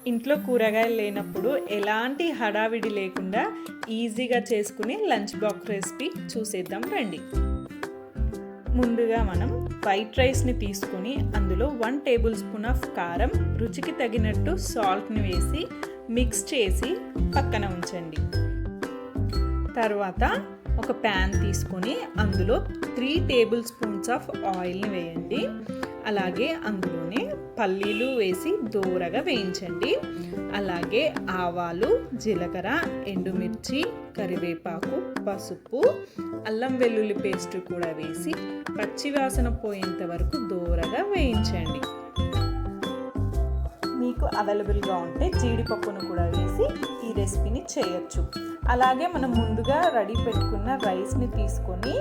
ఇంట్లో కూరగాయలు లేనప్పుడు ఎలాంటి హడావిడి లేకుండా ఈజీగా చేసుకునే లంచ్ బాక్స్ రెసిపీ చూసేద్దాం రండి. ముందుగా మనం వైట్ రైస్ని తీసుకొని అందులో 1 టేబుల్ స్పూన్ ఆఫ్ కారం, రుచికి తగినట్టు సాల్ట్ని వేసి మిక్స్ చేసి పక్కన ఉంచండి. తర్వాత ఒక ప్యాన్ తీసుకొని అందులో 3 టేబుల్ స్పూన్స్ ఆఫ్ ఆయిల్ని వేయండి. అలాగే అందులోనే పల్లీలు వేసి దోరగా వేయించండి. అలాగే ఆవాలు, జీలకర్ర, ఎండుమిర్చి, కరివేపాకు, పసుపు, అల్లం వెల్లుల్లి పేస్ట్ కూడా వేసి పచ్చివాసన పోయేంత వరకు దోరగా వేయించండి. మీకు అవైలబుల్గా ఉంటే జీడిపప్పును కూడా వేసి ఈ రెసిపీని చేయొచ్చు. అలాగే మనం ముందుగా రెడీ పెట్టుకున్న రైస్ని తీసుకొని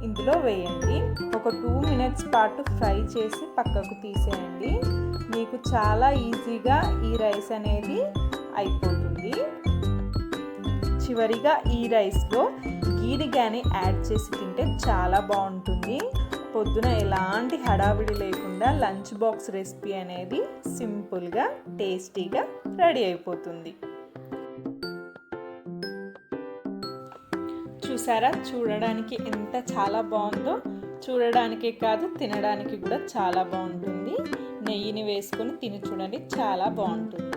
ఇందులో వేయండి. ఒక 2 మినిట్స్ పాటు ఫ్రై చేసి పక్కకు తీసేయండి. మీకు చాలా ఈజీగా ఈ రైస్ అనేది అయిపోతుంది. చివరిగా ఈ రైస్లో గీడిగాని యాడ్ చేసి తింటే చాలా బాగుంటుంది. పొద్దున ఎలాంటి హడావిడి లేకుండా లంచ్ బాక్స్ రెసిపీ అనేది సింపుల్గా టేస్టీగా రెడీ అయిపోతుంది. చూసారా, చూడడానికి ఎంత చాలా బాగుందో. చూడడానికే కాదు, తినడానికి కూడా చాలా బాగుంటుంది. నెయ్యిని వేసుకొని తిని చూడండి, చాలా బాగుంటుంది.